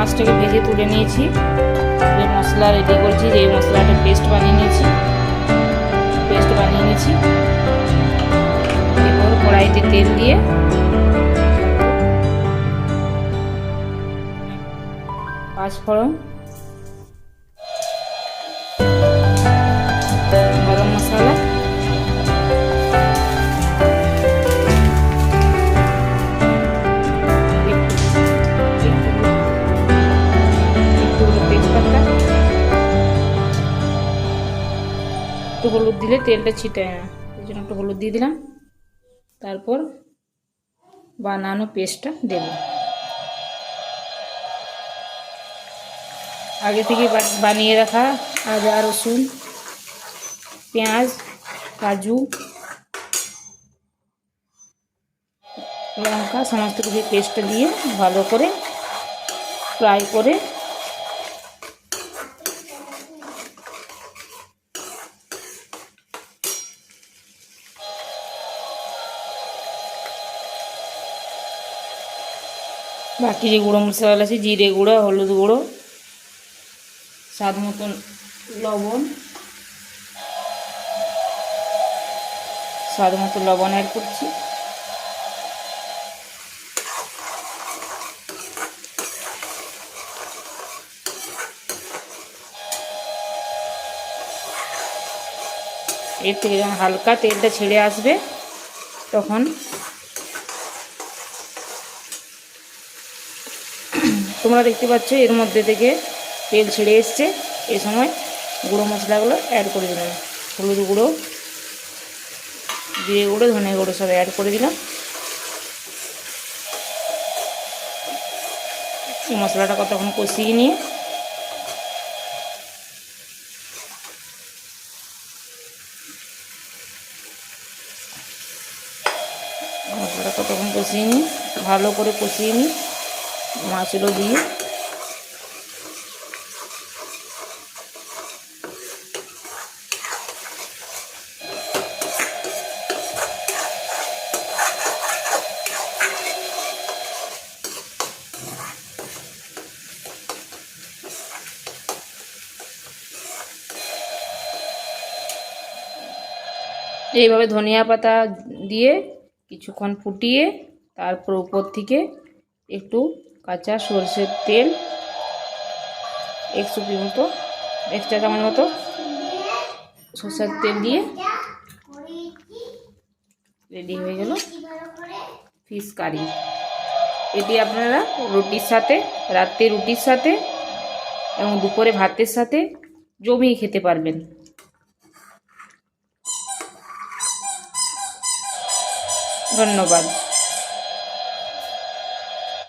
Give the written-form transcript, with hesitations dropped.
মাছটাকে ভেজে তুলে নিয়েছি। মশলা রেডি করছি, যে মশলাটা পেস্ট বানিয়ে নিয়েছি। এরপর কড়াইতে তেল দিয়ে পাঁচফোড়ন, গরম মশলা, একটু হলুদ দিলে তেলটা ছিটায় না, এই জন্য একটু হলুদ দিয়ে দিলাম। তারপর বানানো পেস্টটা দেব। আগে থেকে বানিয়ে রাখা আদা, রসুন, পেঁয়াজ, কাজু, লঙ্কা সমস্ত কিছু পেস্টটা দিয়ে ভালো করে ফ্রাই করে বাকি যে গুঁড়ো মশলা আছে, জিরে গুঁড়ো, হলুদ গুঁড়ো, স্বাদ মতন লবণ, অ্যাড করছি। এর থেকে যখন হালকা তেলটা ছেড়ে আসবে তখন তোমরা দেখতে পাচ্ছ এর মধ্যে থেকে তেল ছেড়ে এসছে। এই সময় গুঁড়ো মশলাগুলো অ্যাড করে দিলাম। হলুদ গুঁড়ো, জিরে গুঁড়ো, ধনে গুঁড়ো সব অ্যাড করে দিলাম। এই মশলাটা কতক্ষণ কষিয়ে নিয়ে ভালো করে কষিয়ে নিই মাছগুলো দিয়ে। এইভাবে ধনিয়া পাতা দিয়ে কিছুক্ষণ ফুটিয়ে তারপর উপর থেকে একটু কাঁচা সরষের তেল 1 চা চামচ মতো সরষের তেল দিয়ে রেডি হয়ে গেল ফিশ কারি। এটি আপনারা রুটির সাথে, রাত্রে রুটির সাথে এবং দুপুরে ভাতের সাথে জমিয়ে খেতে পারবেন। ধন্যবাদ।